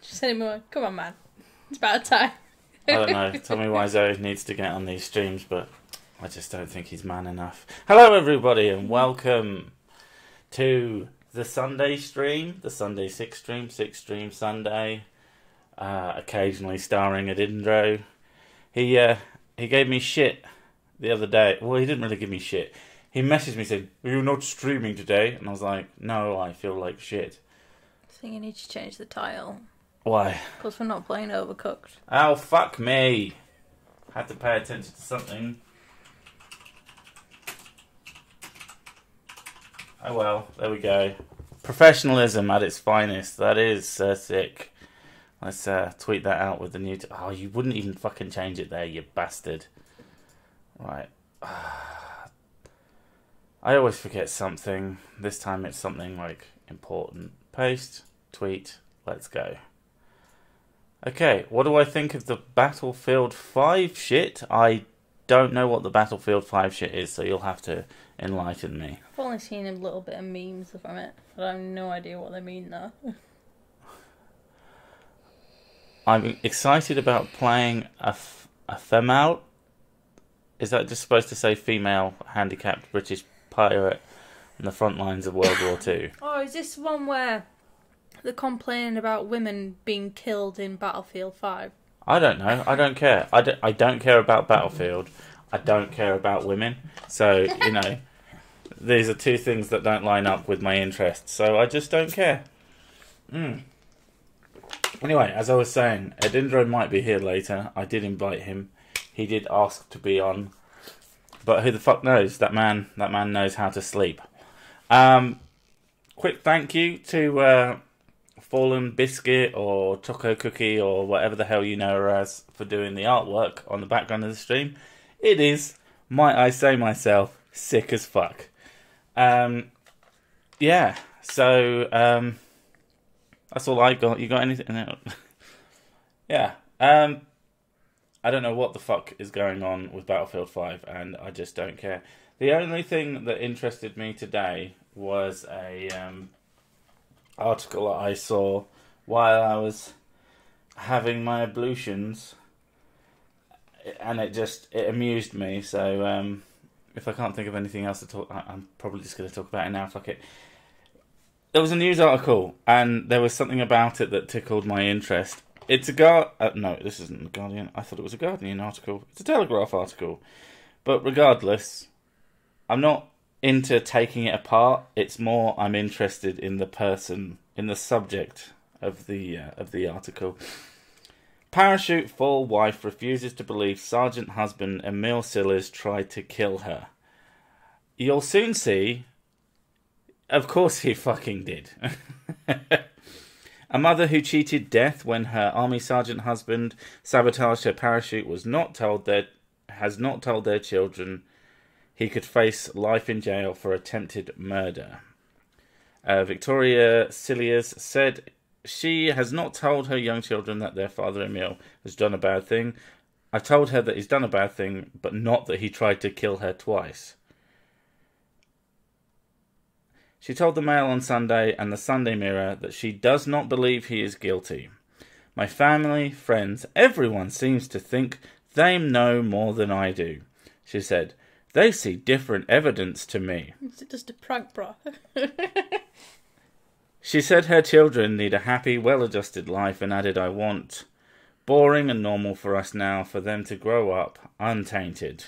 Just anymore. Come on, man. It's about time. I don't know. Tell me why Zoe needs to get on these streams, but I just don't think he's man enough. Hello, everybody, and welcome to the Sunday stream, the Sunday 6 stream Sunday, occasionally starring Adindro. He gave me shit the other day. Well, he didn't really give me shit. He messaged me saying, "Are you not streaming today?" And I was like, "No, I feel like shit." I think you need to change the title. Why? Because we're not playing Overcooked. Oh, fuck me. Had to pay attention to something. Oh well, there we go. Professionalism at its finest. That is sick. Let's tweet that out with the new... Oh, you wouldn't even fucking change it there, you bastard. Right. I always forget something. This time it's something like important. Paste, tweet, let's go. Okay, what do I think of the Battlefield 5 shit? I don't know what the Battlefield 5 shit is, so you'll have to enlighten me. I've only seen a little bit of memes from it, but I have no idea what they mean though. I'm excited about playing a female. Is that just supposed to say female handicapped British pirate on the front lines of World War II? Oh, is this one where they're complaining about women being killed in Battlefield 5? I don't know. I don't care. I don't care about Battlefield. I don't care about women. So, you know, these are two things that don't line up with my interests. So I just don't care. Anyway, as I was saying, Adindro might be here later. I did invite him. He did ask to be on. But who the fuck knows? That man knows how to sleep. Quick thank you to Fallen Biscuit or Choco Cookie or whatever the hell you know her as for doing the artwork on the background of the stream. It is, might I say myself, sick as fuck. Yeah, so that's all I got. You got anything? Yeah. I don't know what the fuck is going on with Battlefield 5, and I just don't care. The only thing that interested me today was a article that I saw while I was having my ablutions, and it amused me. So if I can't think of anything else to talk, I'm probably just going to talk about it now. Fuck it. There was a news article, and there was something about it that tickled my interest. It's a no, this isn't the Guardian. I thought it was a Guardian article. It's a Telegraph article. But regardless, I'm not into taking it apart. It's more I'm interested in the person, in the subject of the article. Parachute fall wife refuses to believe sergeant husband Emil Sillers tried to kill her. You'll soon see. Of course he fucking did. A mother who cheated death when her army sergeant husband sabotaged her parachute has not told their children he could face life in jail for attempted murder. Victoria Cilliers said she has not told her young children that their father Emil has done a bad thing. I've told her that he's done a bad thing, but not that he tried to kill her twice. She told the Mail on Sunday and the Sunday Mirror that she does not believe he is guilty. My family, friends, everyone seems to think they know more than I do, she said. They see different evidence to me. Is it just a prank, bro? She said her children need a happy, well-adjusted life and added, I want boring and normal for us now for them to grow up untainted.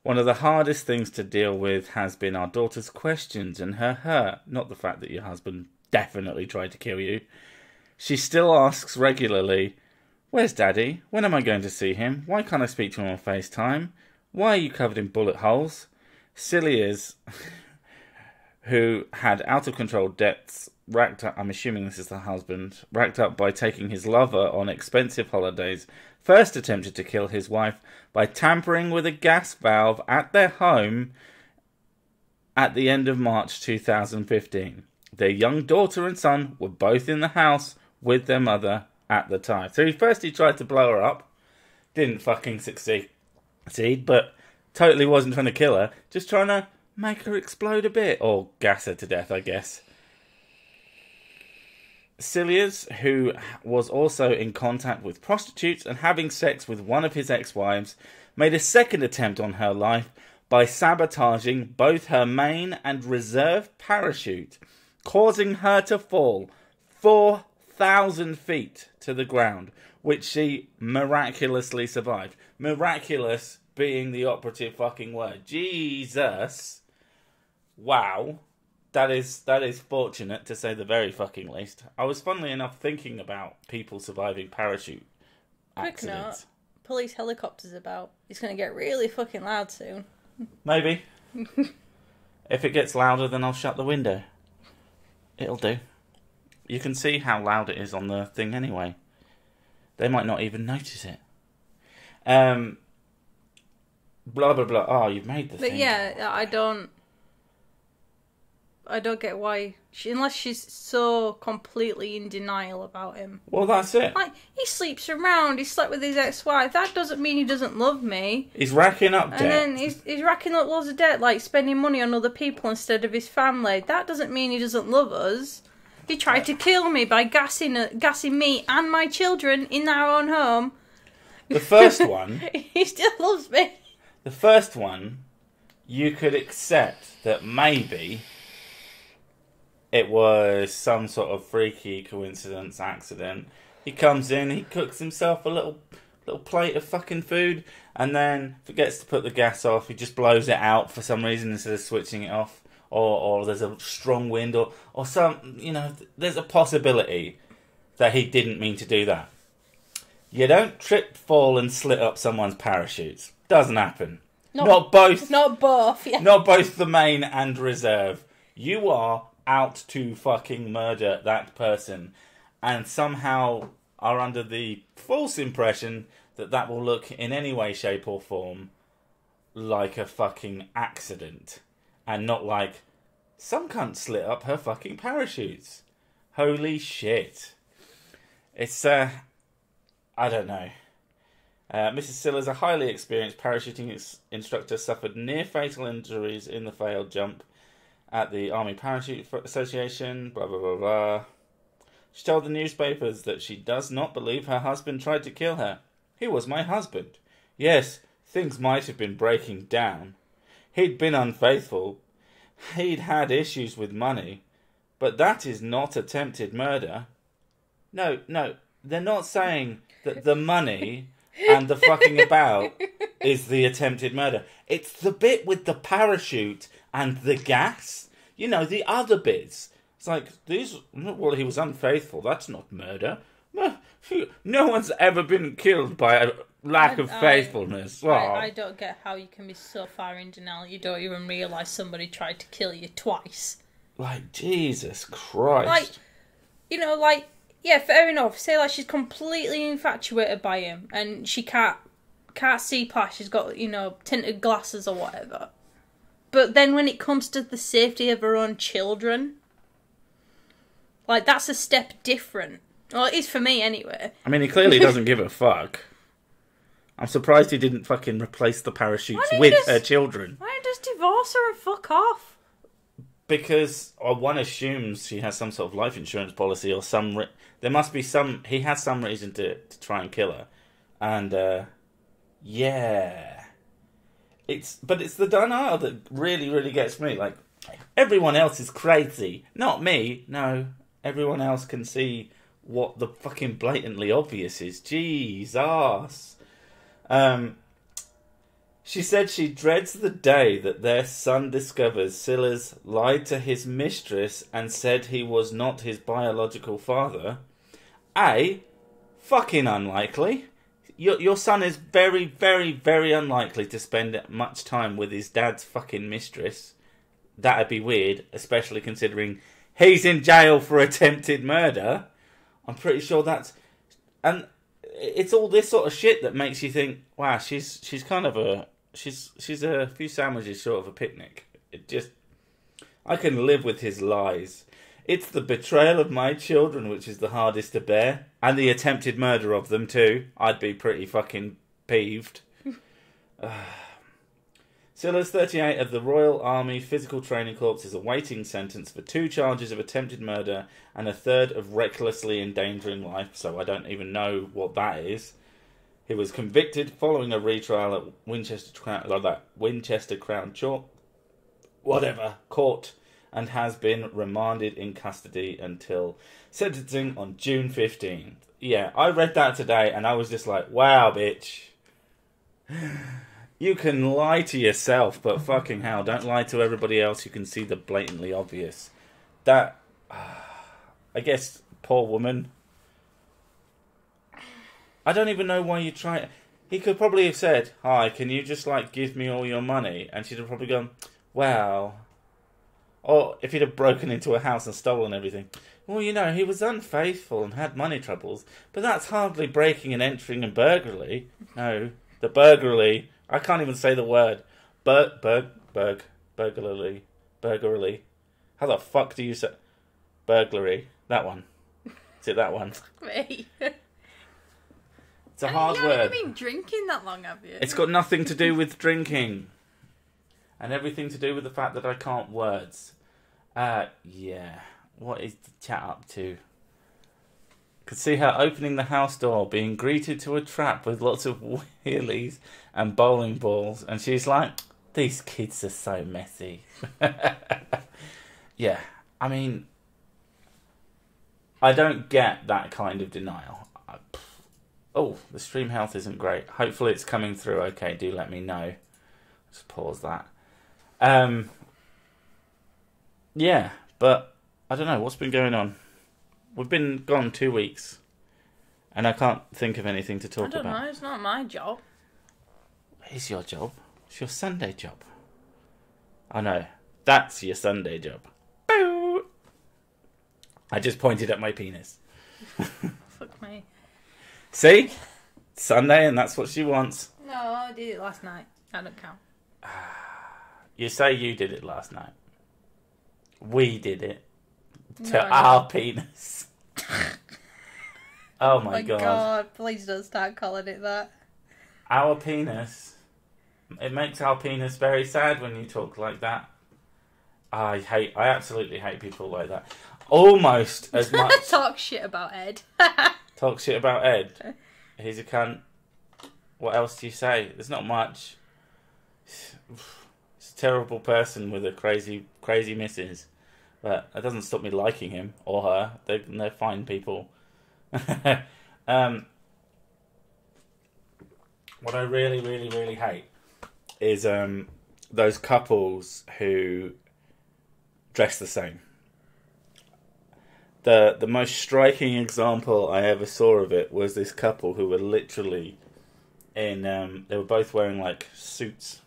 One of the hardest things to deal with has been our daughter's questions and her hurt, not the fact that your husband definitely tried to kill you. She still asks regularly, where's Daddy? When am I going to see him? Why can't I speak to him on FaceTime? Why are you covered in bullet holes? Cilliers, who had out-of-control debts racked up, I'm assuming this is the husband, racked up by taking his lover on expensive holidays, first attempted to kill his wife by tampering with a gas valve at their home at the end of March 2015. Their young daughter and son were both in the house with their mother at the time. So he tried to blow her up, didn't fucking succeed, but totally wasn't trying to kill her, just trying to make her explode a bit, or gas her to death, I guess. Cilliers, who was also in contact with prostitutes and having sex with one of his ex-wives, made a second attempt on her life by sabotaging both her main and reserve parachute, causing her to fall 4,000 feet to the ground, which she miraculously survived. Miraculous being the operative fucking word. Jesus. Wow. That is fortunate, to say the very fucking least. I was, funnily enough, thinking about people surviving parachute accidents. Police helicopters about. It's going to get really fucking loud soon. Maybe. If it gets louder, then I'll shut the window. It'll do. You can see how loud it is on the thing anyway. They might not even notice it. Blah, blah, blah. Oh, you've made the thing. But yeah, I don't get why, unless she's so completely in denial about him. Well, that's it. Like, he sleeps around, he slept with his ex-wife. That doesn't mean he doesn't love me. He's racking up debt. And then he's racking up loads of debt, like spending money on other people instead of his family. That doesn't mean he doesn't love us. He tried to kill me by gassing me and my children in our own home. The first one... He still loves me. The first one, you could accept that maybe it was some sort of freaky coincidence, accident. He comes in, he cooks himself a little plate of fucking food, and then forgets to put the gas off. He just blows it out for some reason instead of switching it off. Or there's a strong wind, or some, there's a possibility that he didn't mean to do that. You don't trip, fall, and slit up someone's parachutes. Doesn't happen. Not both. Not both, yeah. Not both the main and reserve. You are out to fucking murder that person, and somehow are under the false impression that will look in any way, shape, or form like a fucking accident. And not like, some cunt slit up her fucking parachutes. Holy shit. It's, I don't know. Mrs. Cilliers, a highly experienced parachuting instructor, suffered near-fatal injuries in the failed jump at the Army Parachute Association, blah, blah, blah, blah. She told the newspapers that she does not believe her husband tried to kill her. He was my husband. Yes, things might have been breaking down. He'd been unfaithful. He'd had issues with money. But that is not attempted murder. No, they're not saying that the money and the fucking about is the attempted murder. It's the bit with the parachute and the gas. The other bits. It's like, he was unfaithful. That's not murder. No one's ever been killed by a lack of faithfulness. I don't get how you can be so far in denial you don't even realise somebody tried to kill you twice. Like, Jesus Christ. Yeah, fair enough. Say, she's completely infatuated by him, and she can't see past, she's got, tinted glasses or whatever. But then when it comes to the safety of her own children, that's a step different. Well, it is for me, anyway. I mean, he clearly doesn't give a fuck. I'm surprised he didn't fucking replace the parachutes with her children. Why don't you just divorce her and fuck off? Because one assumes she has some sort of life insurance policy or some... there must be some... He has some reason to try and kill her. And, yeah. But it's the denial that really, really gets me. Like, everyone else is crazy. Not me. No. Everyone else can see what the fucking blatantly obvious is. Jesus. She said she dreads the day that their son discovers Cilliers lied to his mistress and said he was not his biological father. Fucking unlikely. Your son is very, very, very unlikely to spend much time with his dad's fucking mistress. That'd be weird, especially considering he's in jail for attempted murder. I'm pretty sure that's... And it's all this sort of shit that makes you think, wow, she's kind of a... She's a few sandwiches short of a picnic. I can live with his lies. It's the betrayal of my children which is the hardest to bear. And the attempted murder of them too. I'd be pretty fucking peeved. Silas, 38, of the Royal Army Physical Training Corps, is awaiting sentence for 2 charges of attempted murder and a third of recklessly endangering life, so I don't even know what that is. He was convicted following a retrial at Winchester Crown Court, and has been remanded in custody until sentencing on June 15th. Yeah, I read that today and I was just like, wow, bitch. You can lie to yourself, but fucking hell, don't lie to everybody else. You can see the blatantly obvious. That, I guess, poor woman. I don't even know why you try. He could probably have said, "Hi, can you just give me all your money?" And she'd have probably gone, "Well," or if he'd have broken into a house and stolen everything. Well, he was unfaithful and had money troubles, but that's hardly breaking and entering and burglary. No, the burglary. I can't even say the word. Burglary. How the fuck do you say burglary? That one. Is it that one? Me. It's a hard word. You haven't been drinking that long, have you? It's got nothing to do with drinking. And everything to do with the fact that I can't words. Yeah. What is the chat up to? Could see her opening the house door, being greeted to a trap with lots of wheelies and bowling balls. And she's like, these kids are so messy. Yeah. I mean, I don't get that kind of denial. Oh, the stream health isn't great. Hopefully it's coming through okay. Do let me know. Just pause that. Yeah, but I don't know what's been going on. We've been gone 2 weeks, and I can't think of anything to talk about. I don't know. It's not my job. It's your job. It's your Sunday job. I know. That's your Sunday job. Boo! I just pointed at my penis. Fuck me. See? Sunday, and that's what she wants. No, I did it last night. That don't count. You say you did it last night. We did it. To No, our penis. Oh my god. Please don't start calling it that. Our penis. It makes our penis very sad when you talk like that. I absolutely hate people like that. Almost as much. Talk shit about Ed. Talk shit about Ed. He's a cunt. What else do you say? There's not much. He's a terrible person with a crazy missus. But that doesn't stop me liking him or her. They're fine people. What I really, really, really hate is those couples who dress the same. The most striking example I ever saw of it was this couple who were literally in... they were both wearing, suits.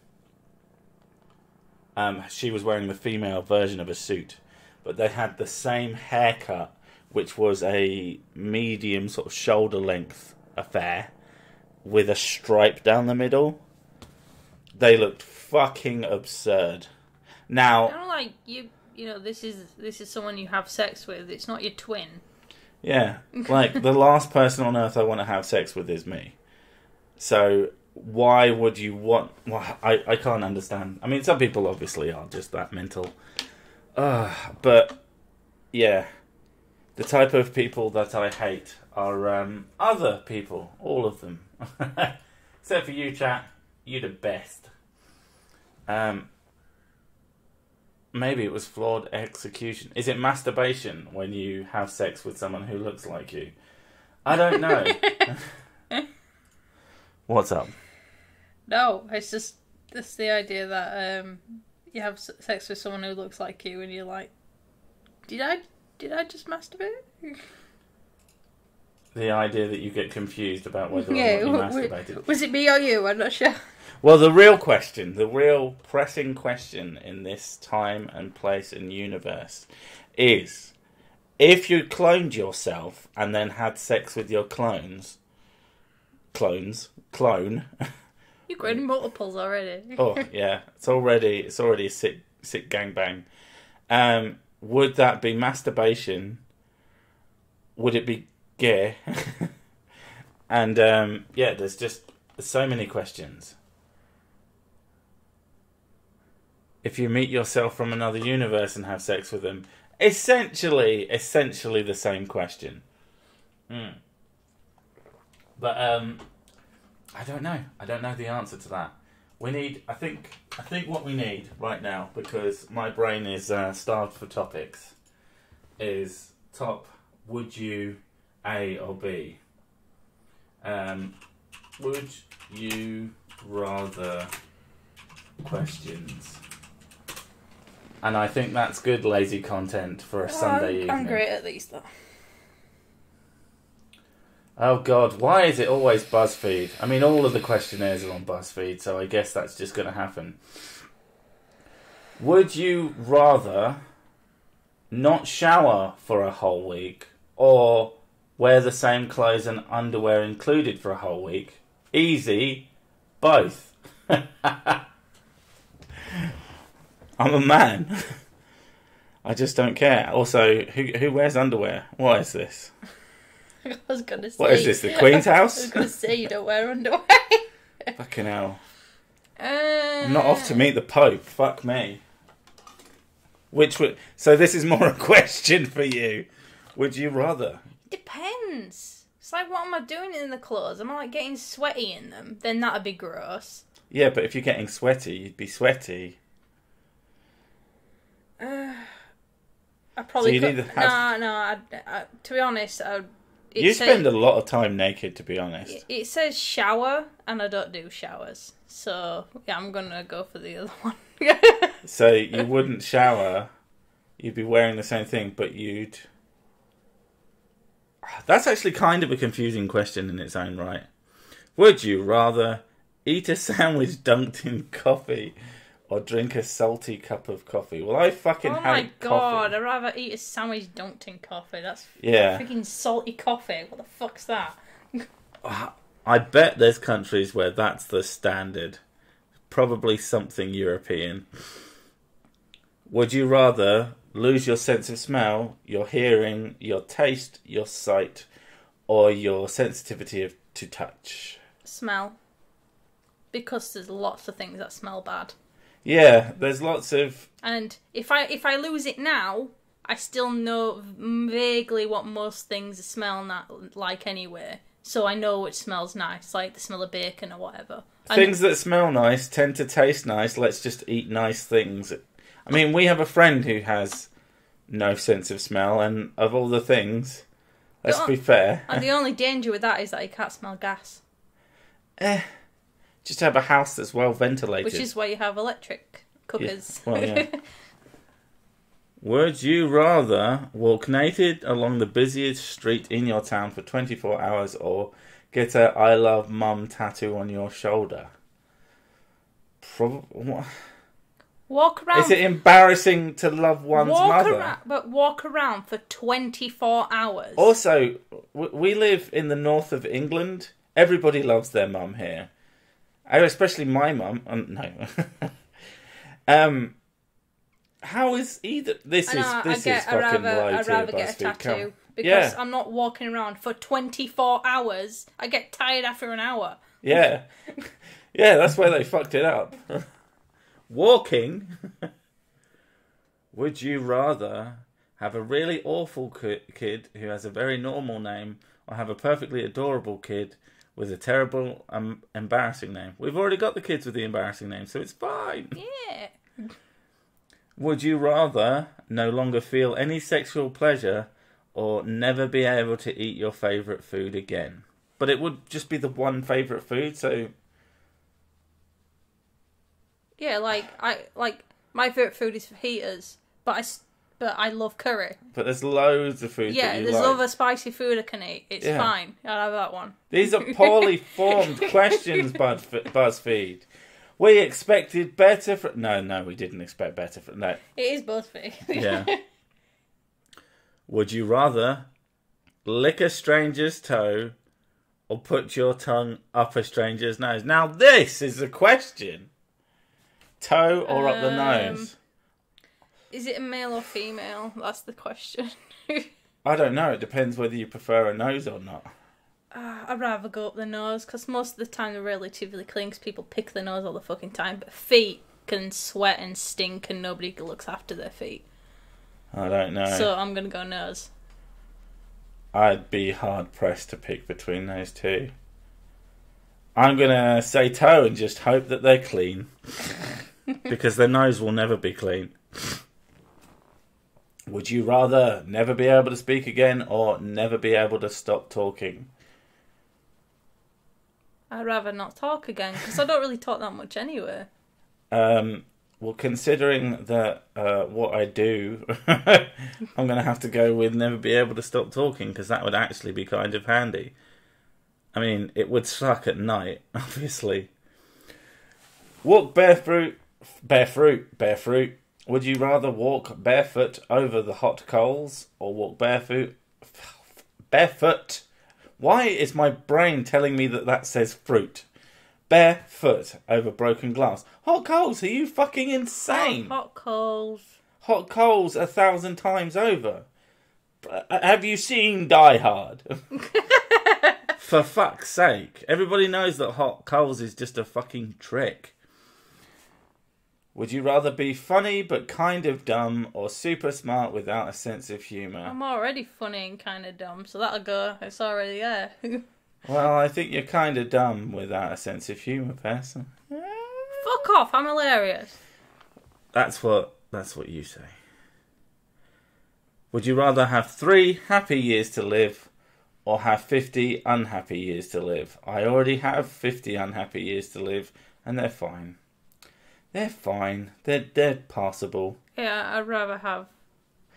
She was wearing the female version of a suit. But they had the same haircut, which was a medium sort of shoulder length affair with a stripe down the middle. They looked fucking absurd. Now, I don't like you. This is someone you have sex with. It's not your twin. Yeah, the last person on earth I want to have sex with is me. So why would you want? Well, I can't understand. I mean, some people obviously are just that mental. But yeah, the type of people that I hate are other people, all of them. Except for you, chat. You're the best. Maybe it was flawed execution. Is it masturbation when you have sex with someone who looks like you? I don't know. What's up? No, it's just the idea that you have sex with someone who looks like you, and you're like, did I just masturbate? The idea that you get confused about whether or not you masturbated. Was it me or you? I'm not sure. Well, the real pressing question in this time and place and universe is, if you cloned yourself and then had sex with your clone. You've got multiples already. Oh yeah, it's already a sick gangbang. Would that be masturbation? Would it be gay? And there's so many questions. if you meet yourself from another universe and have sex with them. Essentially the same question. But I don't know. I don't know the answer to that. We need. I think what we need right now, because my brain is starved for topics, is top. Would you A or B? Would you rather questions? And I think that's good lazy content for a Sunday evening. I'm great at these though. Oh God, why is it always BuzzFeed? I mean, all of the questionnaires are on BuzzFeed, so I guess that's just going to happen. Would you rather not shower for a whole week or wear the same clothes and underwear included for a whole week? Easy, both. I'm a man. I just don't care. Also, who wears underwear? What is this? I was going to say... What is this, the Queen's house? I was going to say you don't wear underwear. Fucking hell. I'm not off to meet the Pope. Fuck me. So this is more a question for you. Would you rather? Depends. It's like, what am I doing in the clothes? Am I like getting sweaty in them? Then that'd be gross. Yeah, but if you're getting sweaty, you'd be sweaty. I probably so could... No. To be honest, you spend a lot of time naked, to be honest. It says shower, and I don't do showers. So, yeah, I'm going to go for the other one. So, you wouldn't shower, you'd be wearing the same thing, but you'd... That's actually kind of a confusing question in its own right. Would you rather eat a sandwich dunked in coffee or drink a salty cup of coffee? Well, I fucking hate coffee. Oh my God, I'd rather eat a sandwich dunked in coffee. That's freaking salty coffee. What the fuck's that? I bet there's countries where that's the standard. Probably something European. Would you rather lose your sense of smell, your hearing, your taste, your sight, or your sensitivity to touch? Smell. Because there's lots of things that smell bad. Yeah, there's lots of... And if I lose it now, I still know vaguely what most things smell like anyway. So I know which smells nice, like the smell of bacon or whatever. Things that smell nice tend to taste nice. Let's just eat nice things. I mean, we have a friend who has no sense of smell, and of all the things, let's be fair. And the only danger with that is that you can't smell gas. Just have a house that's well ventilated. Which is why you have electric cookers. Yeah. Well, yeah. Would you rather walk naked along the busiest street in your town for 24 hours or get a I love mum tattoo on your shoulder? Walk around. Is it embarrassing to love one's mother? Walk around for 24 hours. Also, we live in the north of England. Everybody loves their mum here. Especially my mum. No. How is either... This is fucking low I'd rather get a tattoo. Because I'm not walking around for 24 hours. I get tired after an hour. Yeah. Yeah, that's where they fucked it up. Walking. Would you rather have a really awful kid who has a very normal name or have a perfectly adorable kid with a terrible, embarrassing name? We've already got the kids with the embarrassing name, so it's fine. Yeah. Would you rather no longer feel any sexual pleasure or never be able to eat your favourite food again? But it would just be the one favourite food, so... Yeah, my favourite food is fajitas, but I love curry. But there's loads of food that you like. Yeah, there's other spicy food I can eat. It's fine. I'll have that one. These are poorly formed questions, BuzzFeed. We expected better from... No, we didn't expect better from... No. It is BuzzFeed. Yeah. Would you rather lick a stranger's toe or put your tongue up a stranger's nose? Now, this is the question. Toe or up the nose? Is it a male or female? That's the question. I don't know. It depends whether you prefer a nose or not. I'd rather go up the nose, because most of the time they're relatively clean, because people pick the nose all the fucking time. But feet, and sweat and stink and nobody looks after their feet. I don't know. So I'm going to go nose. I'd be hard pressed to pick between those two. I'm going to say toe and just hope that they're clean. Because their nose will never be clean. Would you rather never be able to speak again or never be able to stop talking? I'd rather not talk again, because I don't really talk that much anyway. Well, considering that what I do, I'm going to have to go with never be able to stop talking, because that would actually be kind of handy. I mean, it would suck at night, obviously. Walk barefoot. Would you rather walk barefoot over the hot coals or walk barefoot? Why is my brain telling me that says fruit? Barefoot over broken glass. Hot coals, are you fucking insane? Hot coals. Hot coals 1,000 times over. Have you seen Die Hard? For fuck's sake. Everybody knows that hot coals is just a fucking trick. Would you rather be funny but kind of dumb or super smart without a sense of humour? I'm already funny and kind of dumb, so that'll go. It's already there. Well, I think you're kind of dumb without a sense of humour, person. Fuck off, I'm hilarious. That's what you say. Would you rather have 3 happy years to live or have 50 unhappy years to live? I already have 50 unhappy years to live, and they're fine. They're fine. They're passable. Yeah, I'd rather have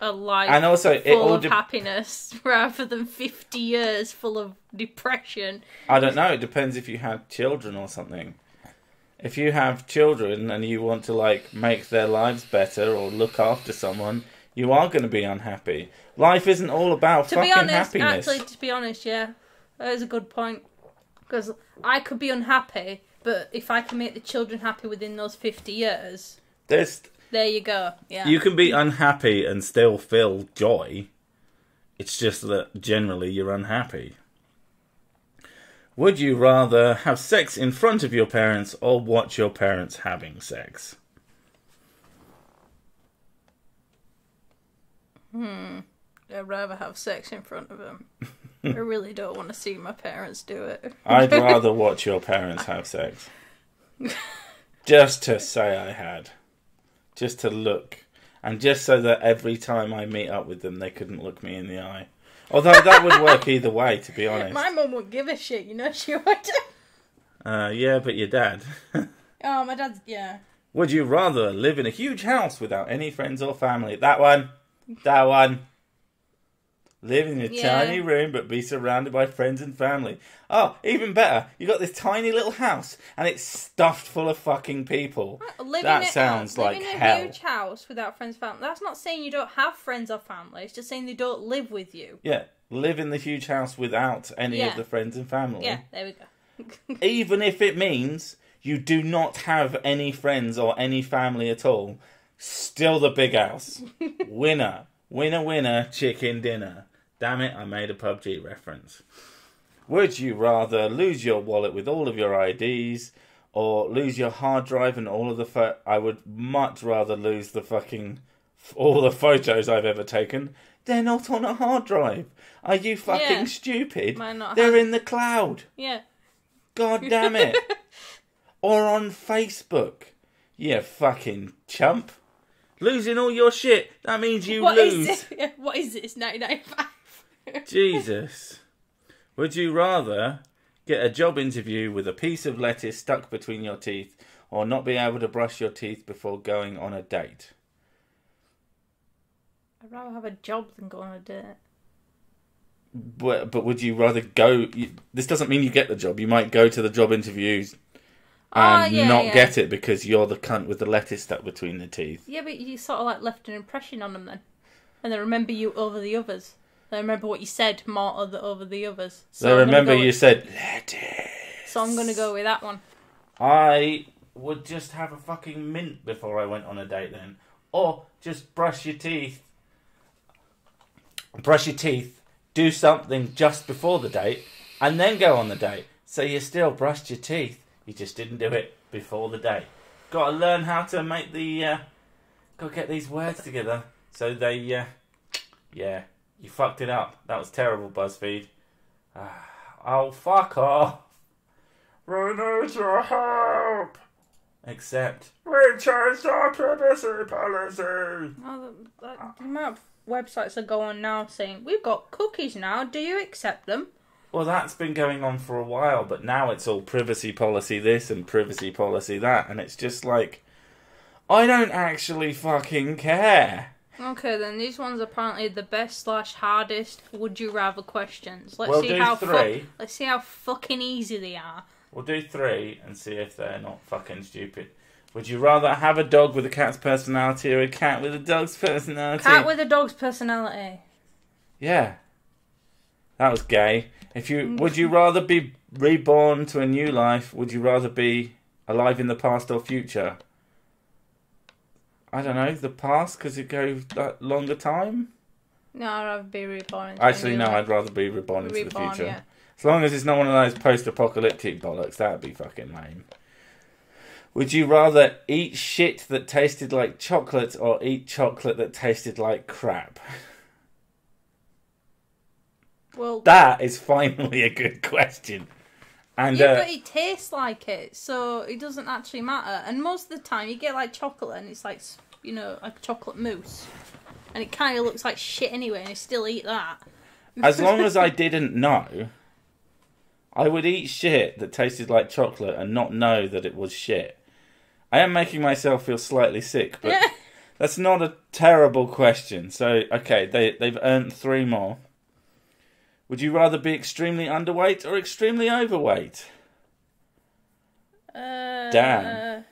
a life and also, full of happiness rather than 50 years full of depression. I don't know. It depends if you have children or something. If you have children and you want to make their lives better or look after someone, you are going to be unhappy. Life isn't all about fucking happiness. Actually, to be honest, yeah, that is a good point. Because I could be unhappy, but if I can make the children happy within those 50 years, there you go. Yeah, you can be unhappy and still feel joy. It's just that generally you're unhappy. Would you rather have sex in front of your parents or watch your parents having sex? I'd rather have sex in front of them. I really don't want to see my parents do it. I'd rather watch your parents have sex. Just to say I had. Just to look. And just so that every time I meet up with them, they couldn't look me in the eye. Although that would work either way, to be honest. My mum wouldn't give a shit, you know she would. Yeah, but your dad. Oh, my dad's, yeah. Would you rather live in a huge house without any friends or family? That one. Live in a tiny room but be surrounded by friends and family. Oh, even better. You got this tiny little house and it's stuffed full of fucking people. That sounds like hell. Living in a huge house without friends and family. That's not saying you don't have friends or family. It's just saying they don't live with you. Yeah, live in the huge house without any of the friends and family. Yeah, there we go. Even if it means you do not have any friends or any family at all, still the big house. Winner. Winner, winner, chicken dinner. Damn it, I made a PUBG reference. Would you rather lose your wallet with all of your IDs or lose your hard drive and all of the I would much rather lose all the photos I've ever taken. They're not on a hard drive. Are you fucking stupid? They're in the cloud. Yeah. God damn it. Or on Facebook. You fucking chump. Losing all your shit. That means you lose. What is it? It's 1995. Jesus. Would you rather get a job interview with a piece of lettuce stuck between your teeth or not be able to brush your teeth before going on a date? I'd rather have a job than go on a date. But would you rather go... This doesn't mean you get the job. You might go to the job interviews and not get it because you're the cunt with the lettuce stuck between the teeth. Yeah, but you sort of left an impression on them then. And they remember you over the others. They remember what you said more over the others. So they remember you said lettuce. So I'm going to go with that one. I would just have a fucking mint before I went on a date then. Or just brush your teeth. Do something just before the date and then go on the date. So you still brushed your teeth. You just didn't do it before the date. Got to learn how to make the. Got to get these words together. So they. Yeah, you fucked it up. That was terrible, BuzzFeed. Oh, fuck off. We need your help. Except we changed our privacy policy. Oh, the amount of websites are going now saying we've got cookies now. Do you accept them? Well, that's been going on for a while, but now it's all privacy policy this and privacy policy that, and it's just like, I don't actually fucking care. Okay, then these ones are apparently the best / hardest would you rather questions. Let's We'll see do how 3. Let's see how fucking easy they are. We'll do 3 and see if they're not fucking stupid. Would you rather have a dog with a cat's personality or a cat with a dog's personality? Cat with a dog's personality. Yeah. That was gay. Would you rather be reborn to a new life? Would you rather be alive in the past or future? I don't know, the past, because it goes that longer time? No, I'd rather be reborn. Actually, no, I'd rather be reborn into the future. Yeah. As long as it's not one of those post-apocalyptic bollocks, that'd be fucking lame. Would you rather eat shit that tasted like chocolate or eat chocolate that tasted like crap? Well, that is finally a good question. And, yeah, but it tastes like it, so it doesn't actually matter. And most of the time, you get like chocolate, and it's like, you know, like chocolate mousse, and it kind of looks like shit anyway, and you still eat that. As long as I didn't know, I would eat shit that tasted like chocolate and not know that it was shit. I am making myself feel slightly sick, but that's not a terrible question. So, okay, they've earned 3 more. Would you rather be extremely underweight or extremely overweight? Damn.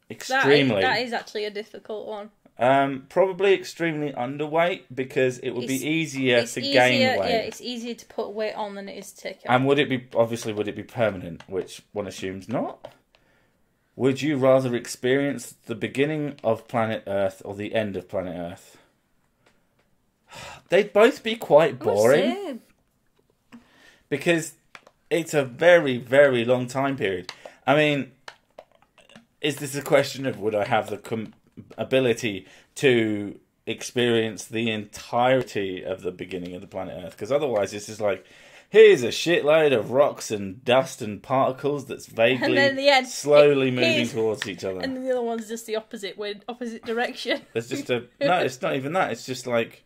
Extremely. That is actually a difficult one. Probably extremely underweight because it would be easier to gain weight. Yeah, it's easier to put weight on than it is to take off. And would it be permanent, which one assumes not? Would you rather experience the beginning of planet Earth or the end of planet Earth? They'd both be quite boring. Because it's a very, very long time period. I mean, is this a question of would I have the ability to experience the entirety of the beginning of the planet Earth? Because otherwise it's just like, here's a shitload of rocks and dust and particles that's vaguely, slowly moving towards each other. And then the other one's just the opposite direction. There's just no, it's not even that. It's just like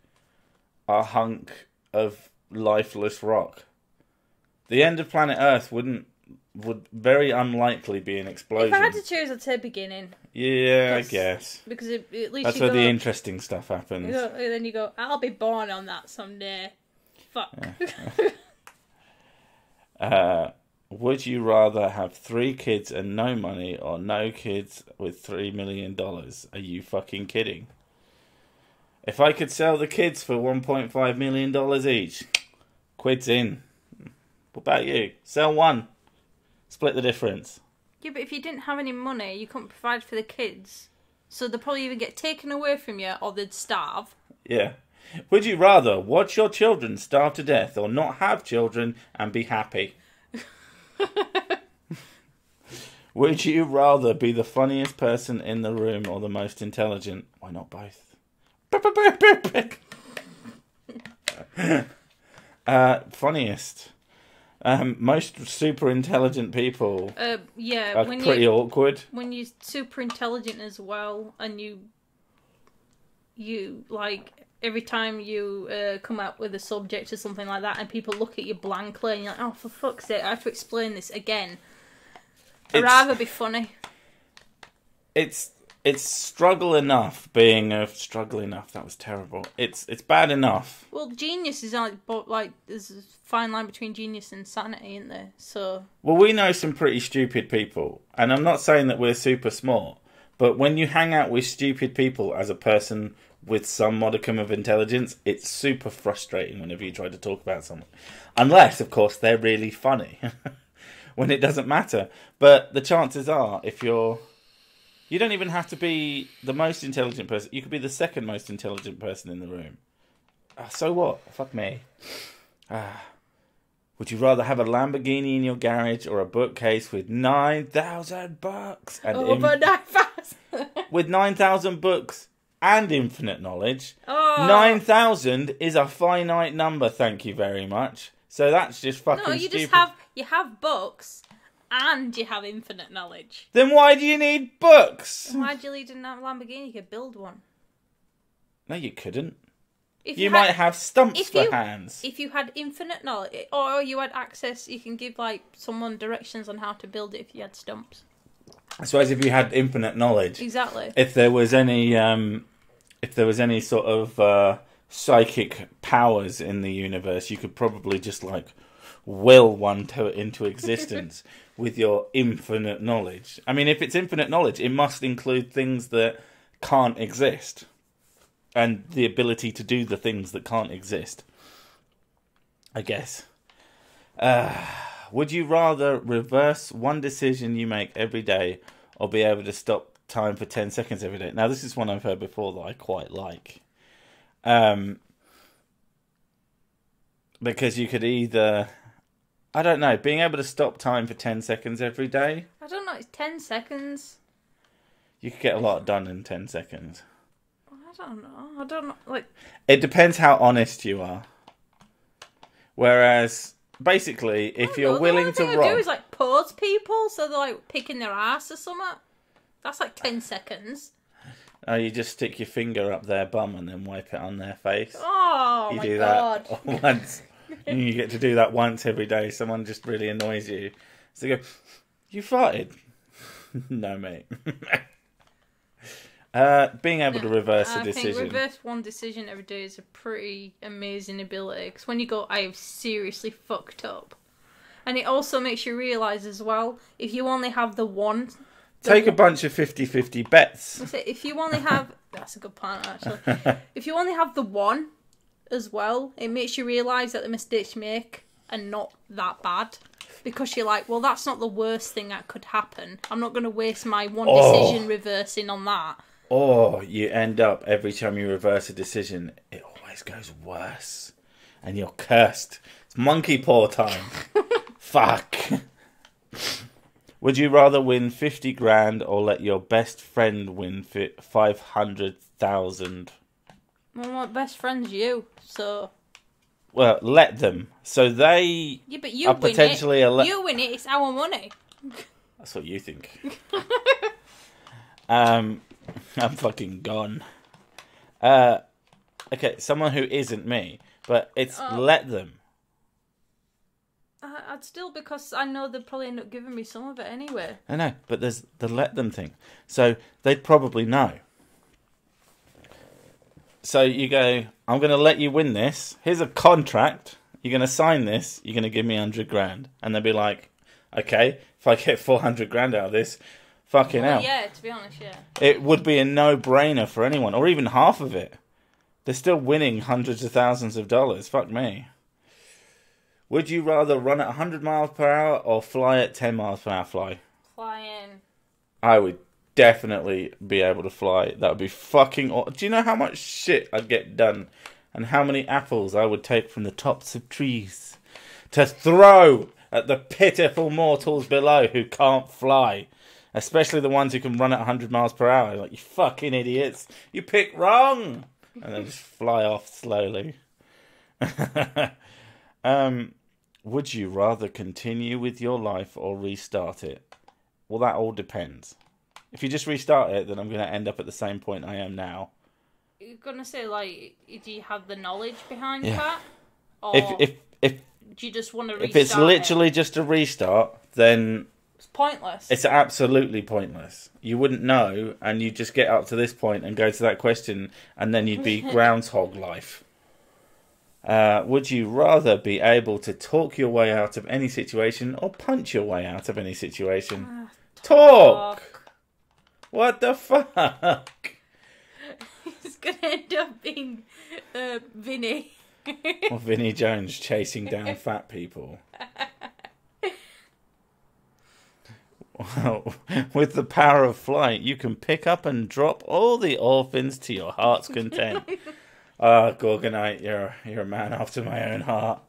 a hunk of lifeless rock. The end of planet Earth would very unlikely be an explosion. If I had to choose, I'd say beginning. Yeah, I guess. Because at least that's where the interesting stuff happens. Then you go, I'll be born on that someday. Fuck. Yeah. Would you rather have 3 kids and no money or no kids with $3 million? Are you fucking kidding? If I could sell the kids for $1.5 million each, quid's in. What about you? Sell 1. Split the difference. Yeah, but if you didn't have any money, you couldn't provide for the kids. So they'd probably either get taken away from you or they'd starve. Yeah. Would you rather watch your children starve to death or not have children and be happy? Would you rather be the funniest person in the room or the most intelligent? Why not both? Funniest. Most super intelligent people are pretty awkward. When you're super intelligent as well, and you like every time you come up with a subject or something like that, and people look at you blankly, and you're like, "Oh, for fuck's sake, I have to explain this again." I'd rather be funny. It's struggle enough being a struggle enough. That was terrible. It's bad enough. Well, genius is like there's a fine line between genius and sanity, isn't there? So. Well, we know some pretty stupid people, and I'm not saying that we're super smart, but when you hang out with stupid people as a person with some modicum of intelligence, it's super frustrating whenever you try to talk about someone, unless, of course, they're really funny. When it doesn't matter. But the chances are, if you don't even have to be the most intelligent person. You could be the second most intelligent person in the room. So what? Fuck me. Would you rather have a Lamborghini in your garage or a bookcase with 9,000 books? And Over 9,000. with 9,000 books and infinite knowledge. Oh. 9,000 is a finite number, thank you very much. So that's just fucking No, you stupid. you have books and you have infinite knowledge. Then why do you need books? Why'd you lead in that Lamborghini? You could build one. No, you couldn't. If You might have stumps for hands. If you had infinite knowledge, or you had access, you can give like someone directions on how to build it if you had stumps. I suppose if you had infinite knowledge, Exactly. if there was any sort of psychic powers in the universe, you could probably just like will one into existence with your infinite knowledge. I mean, if it's infinite knowledge, it must include things that can't exist. And the ability to do the things that can't exist, I guess. Would you rather reverse one decision you make every day or be able to stop time for 10 seconds every day? Now, this is one I've heard before that I quite like. Because you could either... I don't know, being able to stop time for 10 seconds every day? I don't know, it's 10 seconds. You could get a lot done in 10 seconds. I don't know. Like, it depends how honest you are. Whereas, basically, if you're willing to rob... The only thing I do is, like, pause people, so they're, like, picking their ass or something. That's, like, 10 seconds. Oh, you just stick your finger up their bum and then wipe it on their face. Oh, you my do God. that once. And you get to do that once every day. Someone just really annoys you. So you go, you farted? No, mate. Being able to reverse a decision. I think reverse one decision every day is a pretty amazing ability. Because when you go, I have seriously fucked up. And it also makes you realise as well, if you only have the one... Take a bunch of 50-50 bets. If you only have... That's a good point, actually. If you only have the one as well, it makes you realise that the mistakes you make are not that bad. Because you're like, well, that's not the worst thing that could happen. I'm not going to waste my one decision reversing on that. Or you end up, every time you reverse a decision, it always goes worse. And you're cursed. It's monkey paw time. Fuck. Would you rather win 50 grand or let your best friend win 500,000? Well, my best friend's you, so... Well, let them. So they but you are potentially... You win it, it's our money. That's what you think. I'm fucking gone. Okay, someone who isn't me, but it's let them. I'd still, because I know they'd probably end up giving me some of it anyway. I know, but there's the let them thing. So they'd probably know. So you go, I'm going to let you win this. Here's a contract. You're going to sign this. You're going to give me 100 grand. And they'll be like, okay, if I get 400 grand out of this, fucking hell. Yeah, to be honest, yeah. It would be a no-brainer for anyone, or even half of it. They're still winning hundreds of thousands of dollars. Fuck me. Would you rather run at 100 miles per hour or fly at 10 miles per hour? Flying. I would definitely be able to fly. That would be fucking... Do you know how much shit I'd get done? And how many apples I would take from the tops of trees to throw at the pitiful mortals below who can't fly? Especially the ones who can run at 100 miles per hour. Like, you fucking idiots. You picked wrong. And then just fly off slowly. Would you rather continue with your life or restart it? Well, that all depends. If you just restart it, then I'm going to end up at the same point I am now. You're going to say, like, do you have the knowledge behind Yeah. that? Or If do you just want to restart if it's literally just a restart, then... It's pointless. It's absolutely pointless. You wouldn't know, and you'd just get up to this point and go to that question, and then you'd be groundhog life. Would you rather be able to talk your way out of any situation or punch your way out of any situation? Talk! What the fuck? It's going to end up being Vinny. Or Vinnie Jones chasing down fat people. Well, with the power of flight, you can pick up and drop all the orphans to your heart's content. Gorgonite, you're a man after my own heart.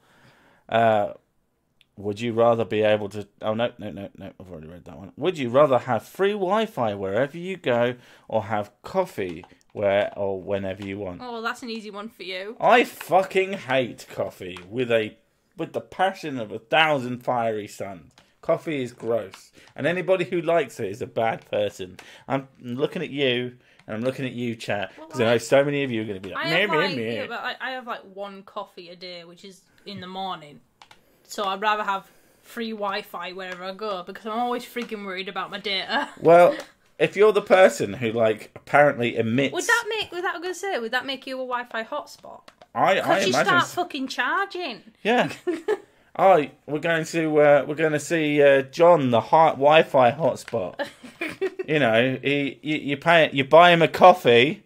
Would you rather be able to... Oh, no. I've already read that one. Would you rather have free Wi-Fi wherever you go or have coffee where or whenever you want? Oh, well, that's an easy one for you. I fucking hate coffee with the passion of 1,000 fiery suns. Coffee is gross. And anybody who likes it is a bad person. I'm looking at you, and I'm looking at you, chat, because I know so many of you are going to be like, I have like one coffee a day, which is in the morning. So I'd rather have free Wi-Fi wherever I go, because I'm always freaking worried about my data. Well, if you're the person who, like, apparently emits... Would that make you a Wi-Fi hotspot? I Could you imagine... start fucking charging? Yeah. We're going to see John, the Wi-Fi hotspot. You know, you buy him a coffee,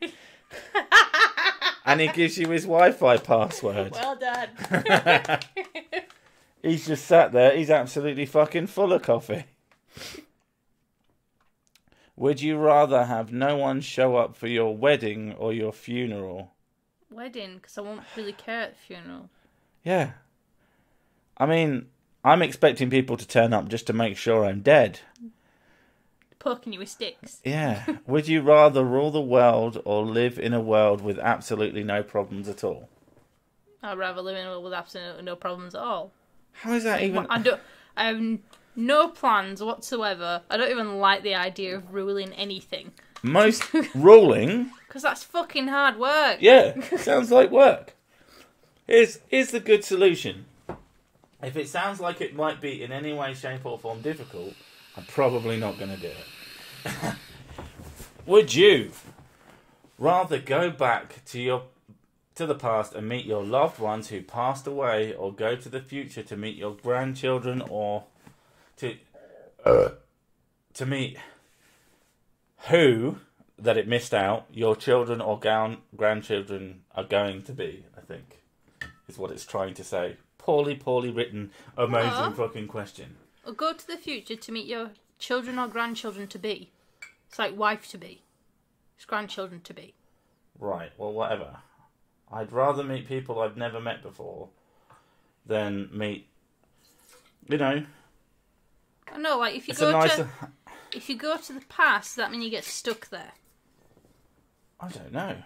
and he gives you his Wi-Fi password. Well done. He's just sat there. He's absolutely fucking full of coffee. Would you rather have no one show up for your wedding or your funeral? Wedding, because I won't really care at the funeral. Yeah. I mean, I'm expecting people to turn up just to make sure I'm dead. Poking you with sticks. Yeah. Would you rather rule the world or live in a world with absolutely no problems at all? I'd rather live in a world with absolutely no problems at all. How is that even... I have no plans whatsoever. I don't even like the idea of ruling anything. Most ruling... Because that's fucking hard work. Yeah, sounds like work. Here's the good solution. If it sounds like it might be in any way, shape or form difficult, I'm probably not going to do it. Would you rather go back to the past and meet your loved ones who passed away, or go to the future to meet your grandchildren, or to meet who that it missed out your children or grandchildren are going to be, I think, is what it's trying to say. Poorly written, amazing fucking question. Or go to the future to meet your children or grandchildren to be. It's like wife to be. It's grandchildren to be. Right, well, whatever. I'd rather meet people I've never met before than meet, you know... I know, like, if you go to the past, does that mean you get stuck there? I don't know.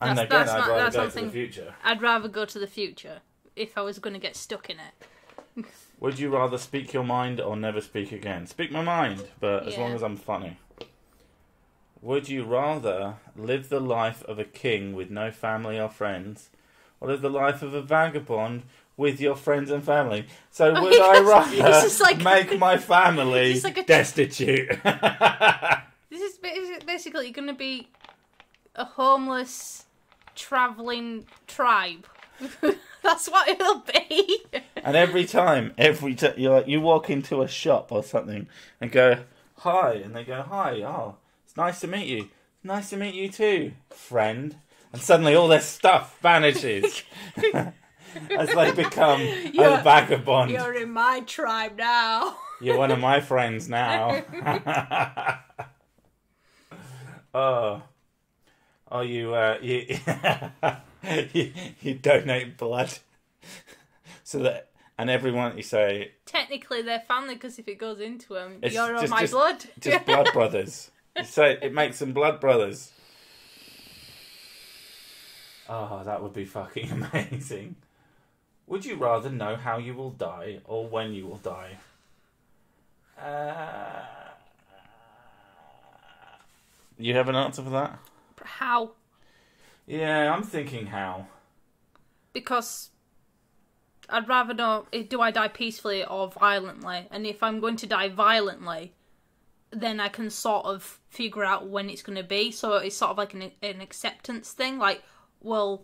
And again, I'd rather go to the future. I'd rather go to the future if I was going to get stuck in it. Would you rather speak your mind or never speak again? Speak my mind, but as long as I'm funny. Would you rather live the life of a king with no family or friends, or live the life of a vagabond with your friends and family? So would I rather make my family destitute? This is basically going to be a homeless, travelling tribe. That's what it'll be. And every time you walk into a shop or something and go, hi, and they go, hi, oh, it's nice to meet you. Nice to meet you too, friend. And suddenly all their stuff vanishes. As they become a vagabond. You're in my tribe now. You're one of my friends now. You donate blood, so that, and everyone you say. Technically, they're family because if it goes into them, you're on my blood. Just blood brothers. You say it makes them blood brothers. Oh, that would be fucking amazing. Would you rather know how you will die or when you will die? You have an answer for that? How? Yeah, I'm thinking how. Because I'd rather know, do I die peacefully or violently? And if I'm going to die violently, then I can sort of figure out when it's going to be. So it's sort of like an acceptance thing. Like, well,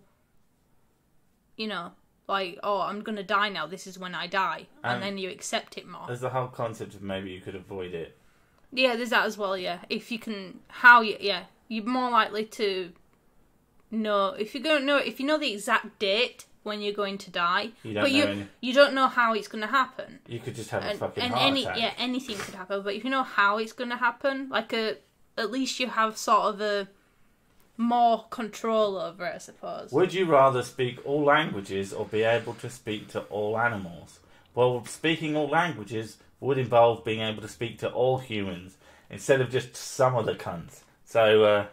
you know, like, oh, I'm going to die now. This is when I die. And then you accept it more. There's the whole concept of maybe you could avoid it. Yeah, there's that as well, yeah. If you can, you're more likely to know, if you know the exact date when you're going to die, you don't know how it's going to happen. You could just have a fucking heart attack. Yeah, anything could happen. But if you know how it's going to happen, at least you have sort of a more control over it, I suppose. Would you rather speak all languages or be able to speak to all animals? Well, speaking all languages would involve being able to speak to all humans instead of just some of the cunts. So,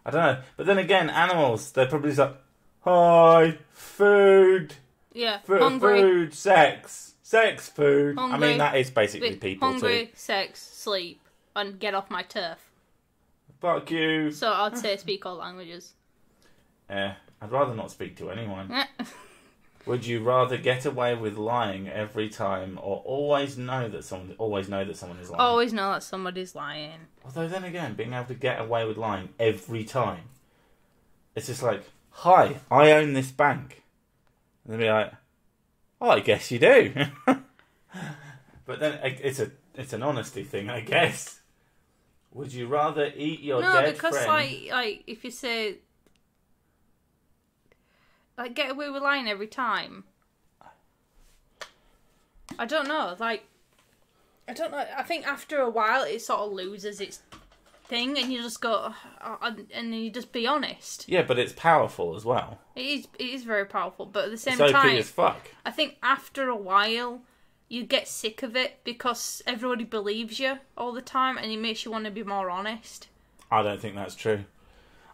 I don't know. But then again, animals, they're probably just like, hi, food, Yeah, hungry. food, sex, food. Hungry. I mean, that is basically people hungry, too. sex, sleep, and get off my turf. Fuck you. So I'd say speak all languages. I'd rather not speak to anyone. Would you rather get away with lying every time, or always know that someone is lying? Always know that somebody's lying. Although then again, being able to get away with lying every time, it's just like, hi, I own this bank. And they'll be like, oh, I guess you do. But then it's an honesty thing, I guess. Would you rather eat your dead friend? No, because like if you say like get away with lying every time. I don't know. Like I don't know. I think after a while it sort of loses its thing, and you just go and then you just be honest. Yeah, but it's powerful as well. It is very powerful, but at the same it's time, OP as fuck. I think after a while you get sick of it because everybody believes you all the time, and it makes you want to be more honest. I don't think that's true.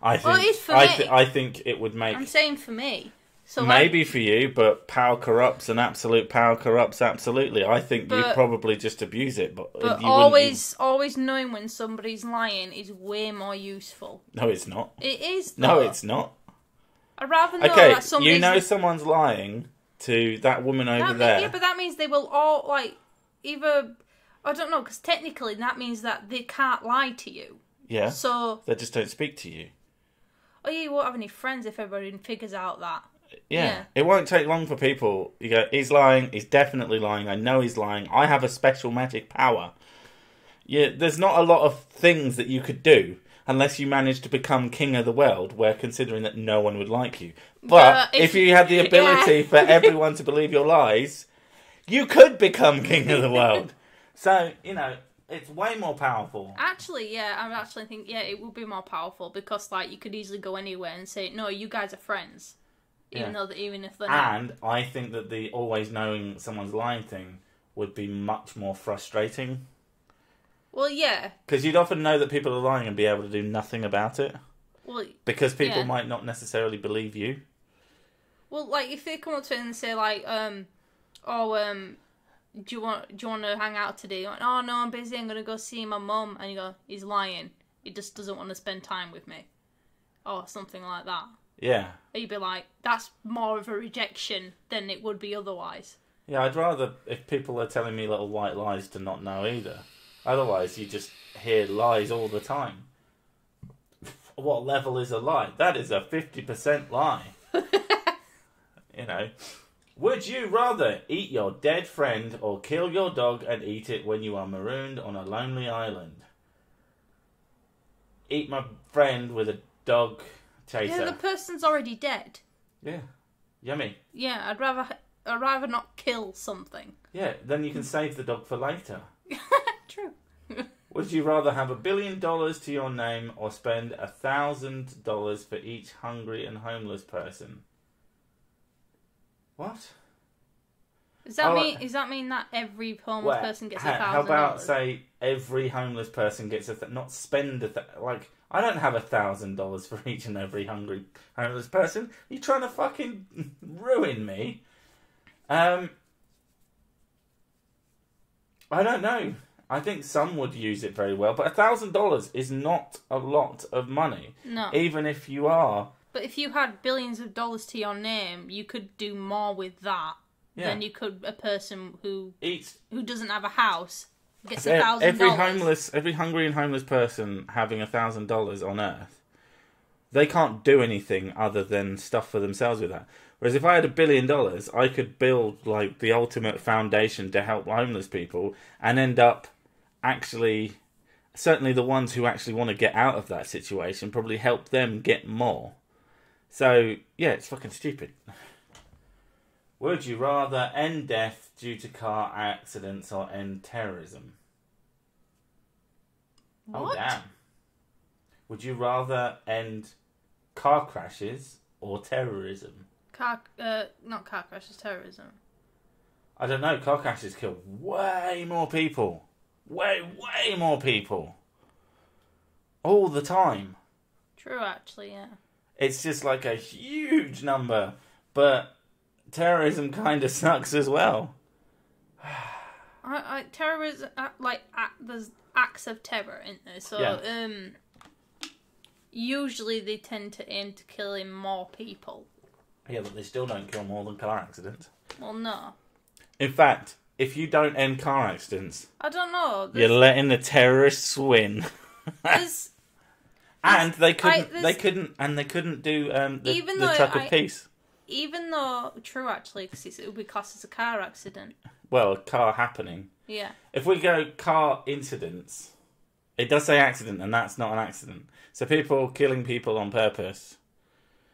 I think, well, it is for me. I think it would make... I'm saying for me. So maybe for you, but power corrupts, and absolute power corrupts absolutely. I think you probably just abuse it, but you always knowing when somebody's lying is way more useful. No, it's not. It is, though. No, it's not. I'd rather know that somebody's... you know someone's lying to that woman over there. Yeah, but that means they will all, like, either... I don't know, because technically that means that they can't lie to you. Yeah. So... They just don't speak to you. Oh, you won't have any friends if everybody figures out that. Yeah. It won't take long for people. You go, he's lying, he's definitely lying, I know he's lying, I have a special magic power. Yeah, there's not a lot of things that you could do unless you managed to become king of the world, where considering that no one would like you. But if you had the ability for everyone to believe your lies, you could become king of the world. So, you know, it's way more powerful. Actually, yeah, I actually think, it would be more powerful because, like, you could easily go anywhere and say, no, you guys are friends. Even if they're not. And I think that the always knowing someone's lying thing would be much more frustrating. Well, yeah. Because you'd often know that people are lying and be able to do nothing about it. Well, because people might not necessarily believe you. Well, like, if they come up to it and say, like, do you want to hang out today? You're like, oh, no, I'm busy, I'm going to go see my mum. And you go, he's lying. He just doesn't want to spend time with me. Or something like that. Yeah. You'd be like, that's more of a rejection than it would be otherwise. Yeah, I'd rather, if people are telling me little white lies, to not know either. Otherwise, you just hear lies all the time. What level is a lie? That is a 50% lie. You know. Would you rather eat your dead friend or kill your dog and eat it when you are marooned on a lonely island? Eat my friend with a dog chaser. Yeah, the person's already dead. Yeah. Yummy. Yeah, I'd rather not kill something. Yeah, then you can save the dog for later. True. Would you rather have $1 billion to your name or spend $1,000 for each hungry and homeless person? What? Does that mean that every homeless person gets $1,000? How about say every homeless person gets not spend like I don't have $1,000 for each and every hungry homeless person. You're trying to fucking ruin me. I don't know. I think some would use it very well, but $1,000 is not a lot of money. No. Even if you are. But if you had billions of dollars to your name, you could do more with that than you could a person who doesn't have a house gets $1,000. Every hungry and homeless person having $1,000 on Earth, they can't do anything other than stuff for themselves with that. Whereas if I had $1 billion, I could build like the ultimate foundation to help homeless people and end up actually, certainly the ones who actually want to get out of that situation, probably help them get more. So, yeah, it's fucking stupid. Would you rather end death due to car accidents or end terrorism? What? Oh, damn. Would you rather end car crashes or terrorism? Not car crashes, terrorism. I don't know. Car crashes kill way more people. Way more people. All the time. True, actually, yeah. It's just like a huge number. But terrorism kind of sucks as well. Terrorism, there's acts of terror, isn't there? So, usually they tend to aim to killing more people. Yeah, but they still don't kill more than car accidents. Well, no. In fact, if you don't end car accidents, I don't know. you're letting the terrorists win. And they couldn't do the truck of peace. Even though, true actually, because it would be classed as a car accident. Well, a car happening. Yeah. If we go car incidents, it does say accident, and that's not an accident. So people killing people on purpose.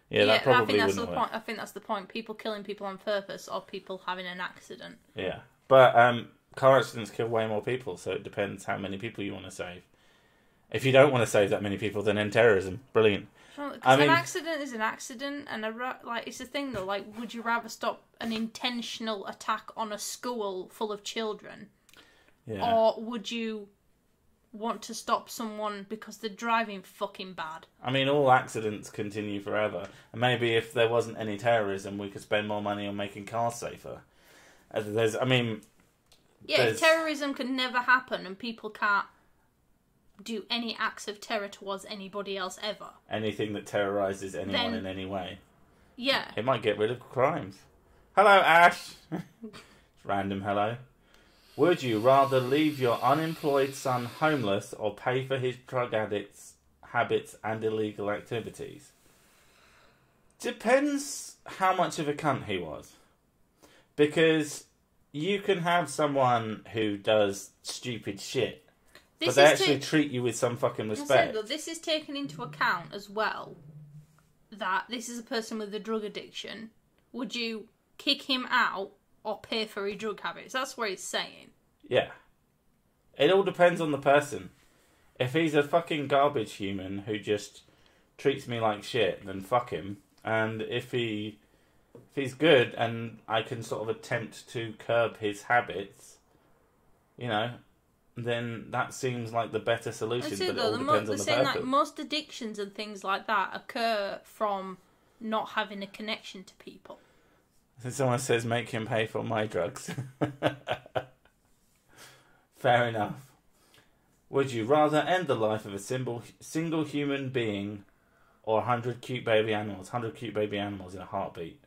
Yeah, that probably wouldn't work. Point. I think that's the point. People killing people on purpose, or people having an accident. Yeah, but car accidents kill way more people, so it depends how many people you want to save. If you don't want to save that many people, then end terrorism. Brilliant. Because an accident is an accident, and it's the thing though. Like, would you rather stop an intentional attack on a school full of children, or would you want to stop someone because they're driving fucking bad? I mean, all accidents continue forever, and maybe if there wasn't any terrorism, we could spend more money on making cars safer. If terrorism could never happen, and people can't do any acts of terror towards anybody else ever. Anything that terrorizes anyone in any way. Yeah. It might get rid of crimes. Hello, Ash. Random hello. Would you rather leave your unemployed son homeless or pay for his drug addict's habits and illegal activities? Depends how much of a cunt he was. Because you can have someone who does stupid shit, but they actually treat you with some fucking respect. This is taken into account as well, that this is a person with a drug addiction. Would you kick him out or pay for his drug habits? That's what it's saying. Yeah. It all depends on the person. If he's a fucking garbage human who just treats me like shit, then fuck him. And if he's good and I can sort of attempt to curb his habits, then that seems like the better solution. But it all depends on the person. Like, most addictions and things like that occur from not having a connection to people. So someone says, make him pay for my drugs. Fair enough. Would you rather end the life of a single human being or 100 cute baby animals? 100 cute baby animals in a heartbeat.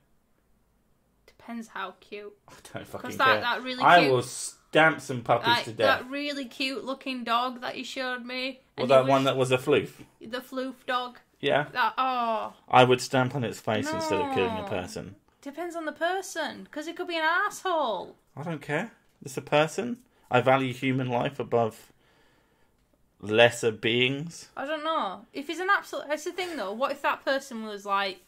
Depends how cute. I don't fucking care. That really cute, I will stamp some puppies to death. That really cute looking dog that you showed me. Well, that one that was a floof. The floof dog. Yeah. I would stamp on its face instead of killing a person. Depends on the person, because it could be an asshole. I don't care. It's a person. I value human life above lesser beings. I don't know. If he's an absolute... That's the thing, though. What if that person was like...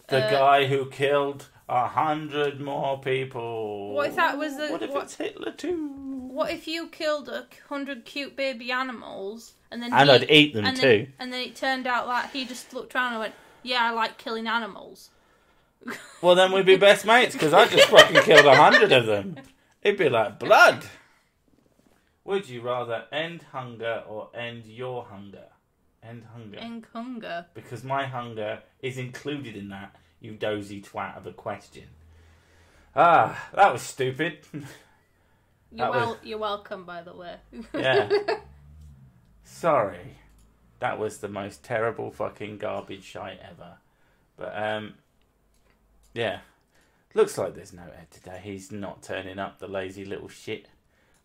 The guy who killed 100 more people. What if that was the... What if it's Hitler too? What if you killed 100 cute baby animals and then... I'd eat them too. And then it turned out like he just looked around and went, yeah, I like killing animals. Well, then we'd be best mates, because I just fucking killed 100 of them. It'd be like blood. Would you rather end hunger or end your hunger? End hunger. End hunger. Because my hunger is included in that, you dozy twat of a question. That was stupid. You're welcome, by the way. Yeah. Sorry. That was the most terrible fucking garbage shite ever. But, yeah. Looks like there's no Ed today. He's not turning up, the lazy little shit.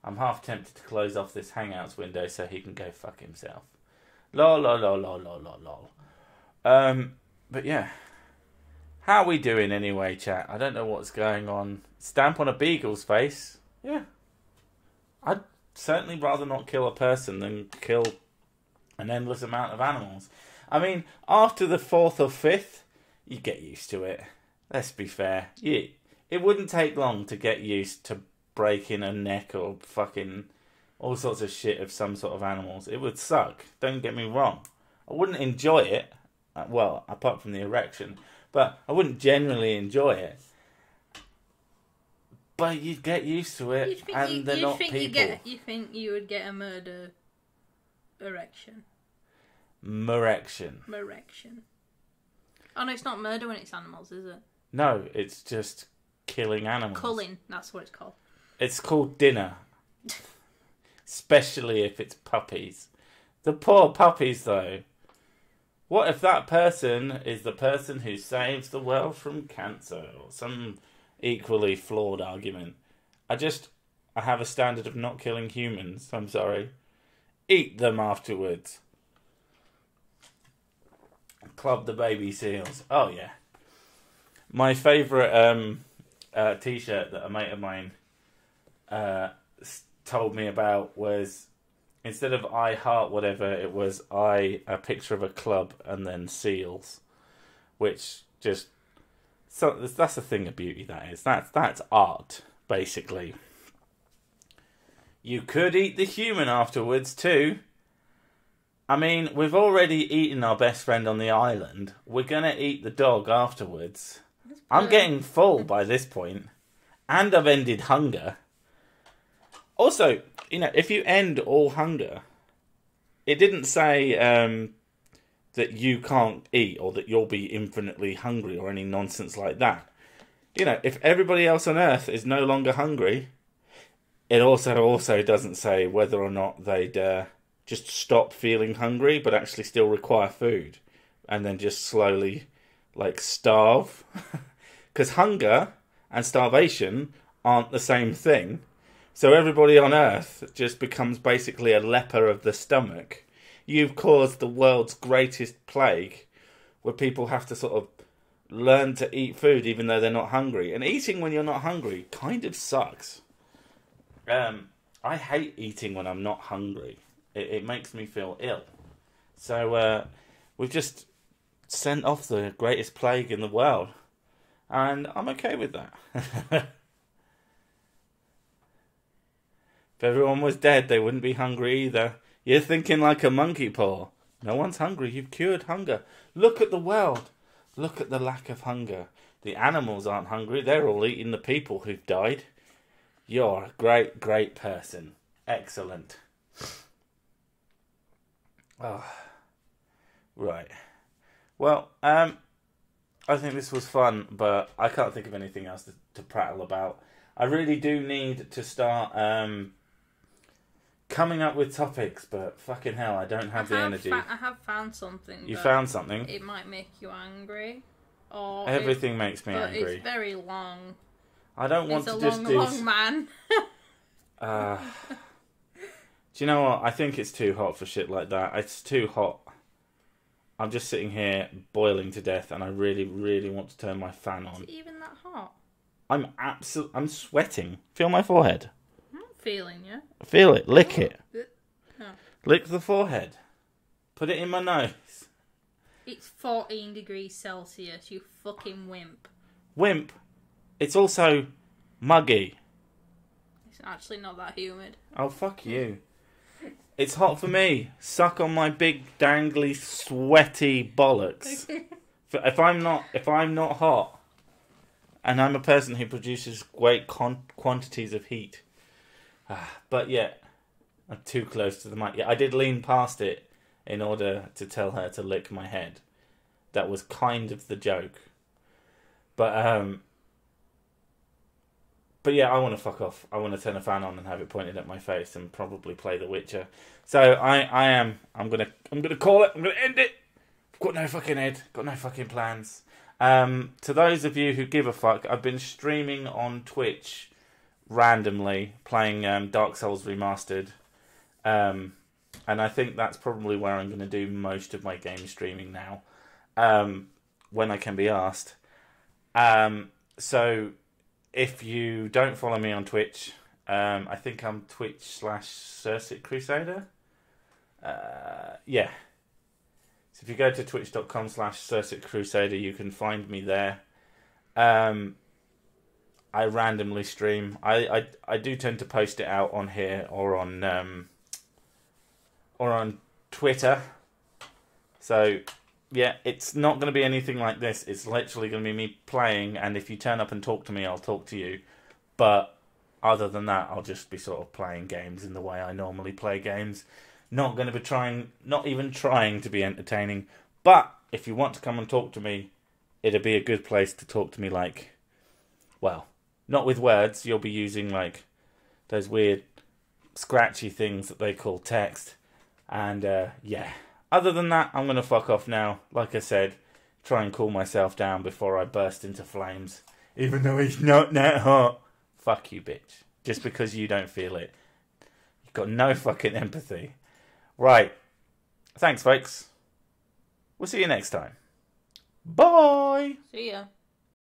I'm half tempted to close off this Hangouts window so he can go fuck himself. Lol, lol, lol, lol, lol, lol, lol. But yeah. How are we doing anyway, chat? I don't know what's going on. Stamp on a beagle's face. Yeah. I'd certainly rather not kill a person than kill an endless amount of animals. I mean, after the 4th or 5th, you get used to it. Let's be fair. It wouldn't take long to get used to breaking a neck or fucking all sorts of shit of some sort of animals. It would suck. Don't get me wrong. I wouldn't enjoy it. Well, apart from the erection. But I wouldn't generally enjoy it. But you'd get used to it, and they're not people. You think you would get a murder erection? Merection. Oh no, it's not murder when it's animals, is it? No, it's just killing animals. Culling, that's what it's called. It's called dinner. Especially if it's puppies. The poor puppies, though. What if that person is the person who saves the world from cancer? Or some equally flawed argument. I have a standard of not killing humans. I'm sorry. Eat them afterwards. Club the baby seals. Oh, yeah. My favourite t-shirt that a mate of mine told me about was, instead of I heart whatever, it was a picture of a club and then seals. Which just... So that's the thing of beauty, that is. That's art, basically. You could eat the human afterwards, too. I mean, we've already eaten our best friend on the island. We're going to eat the dog afterwards. I'm getting full by this point. And I've ended hunger. Also, if you end all hunger, it didn't say that you can't eat or that you'll be infinitely hungry or any nonsense like that. If everybody else on Earth is no longer hungry, it also doesn't say whether or not they'd just stop feeling hungry but actually still require food and then just slowly, starve. Because hunger and starvation aren't the same thing. So everybody on Earth just becomes basically a leper of the stomach. You've caused the world's greatest plague, where people have to sort of learn to eat food even though they're not hungry. And eating when you're not hungry kind of sucks. I hate eating when I'm not hungry. It makes me feel ill. So we've just sent off the greatest plague in the world. And I'm okay with that. If everyone was dead, they wouldn't be hungry either. You're thinking like a monkey paw. No one's hungry. You've cured hunger. Look at the world. Look at the lack of hunger. The animals aren't hungry. They're all eating the people who've died. You're a great, great person. Excellent. Oh, right. Well, I think this was fun, but I can't think of anything else to prattle about. I really do need to start coming up with topics, but fucking hell, I don't have the energy. I have found something. You found something? It might make you angry. Or everything makes me but angry. It's very long. I don't want to just do... It's a long man. Do you know what? I think it's too hot for shit like that. It's too hot. I'm just sitting here boiling to death, and I really, really want to turn my fan on. Is it even that hot? I'm sweating. Feel my forehead. I'm not feeling you. Feel it. Lick it. Oh. Lick the forehead. Put it in my nose. It's 14 degrees Celsius, you fucking wimp. Wimp? It's also muggy. It's actually not that humid. Oh, fuck you. It's hot for me. Suck on my big, dangly, sweaty bollocks. If I'm not hot, and I'm a person who produces great quantities of heat. But yeah, I'm too close to the mic. Yeah, I did lean past it in order to tell her to lick my head. That was kind of the joke. But yeah, I want to fuck off. I want to turn a fan on and have it pointed at my face and probably play The Witcher. So I'm gonna call it. I'm gonna end it. I've got no fucking head. Got no fucking plans. To those of you who give a fuck, I've been streaming on Twitch randomly, playing Dark Souls Remastered. And I think that's probably where I'm going to do most of my game streaming now, when I can be asked. So if you don't follow me on Twitch, I think I'm Twitch/Circuit Crusader. Yeah. So if you go to twitch.com/Circuit Crusader, you can find me there. I randomly stream. I do tend to post it out on here or on Twitter. So yeah, it's not going to be anything like this. It's literally going to be me playing, and if you turn up and talk to me, I'll talk to you. But other than that, I'll just be sort of playing games in the way I normally play games. Not going to be not even trying to be entertaining. But if you want to come and talk to me, it'd be a good place to talk to me like, well, not with words. You'll be using like those weird scratchy things that they call text. And yeah, other than that, I'm going to fuck off now. Like I said, try and cool myself down before I burst into flames. Even though it's not that hot. Fuck you, bitch. Just because you don't feel it. You've got no fucking empathy. Right. Thanks, folks. We'll see you next time. Bye. See ya.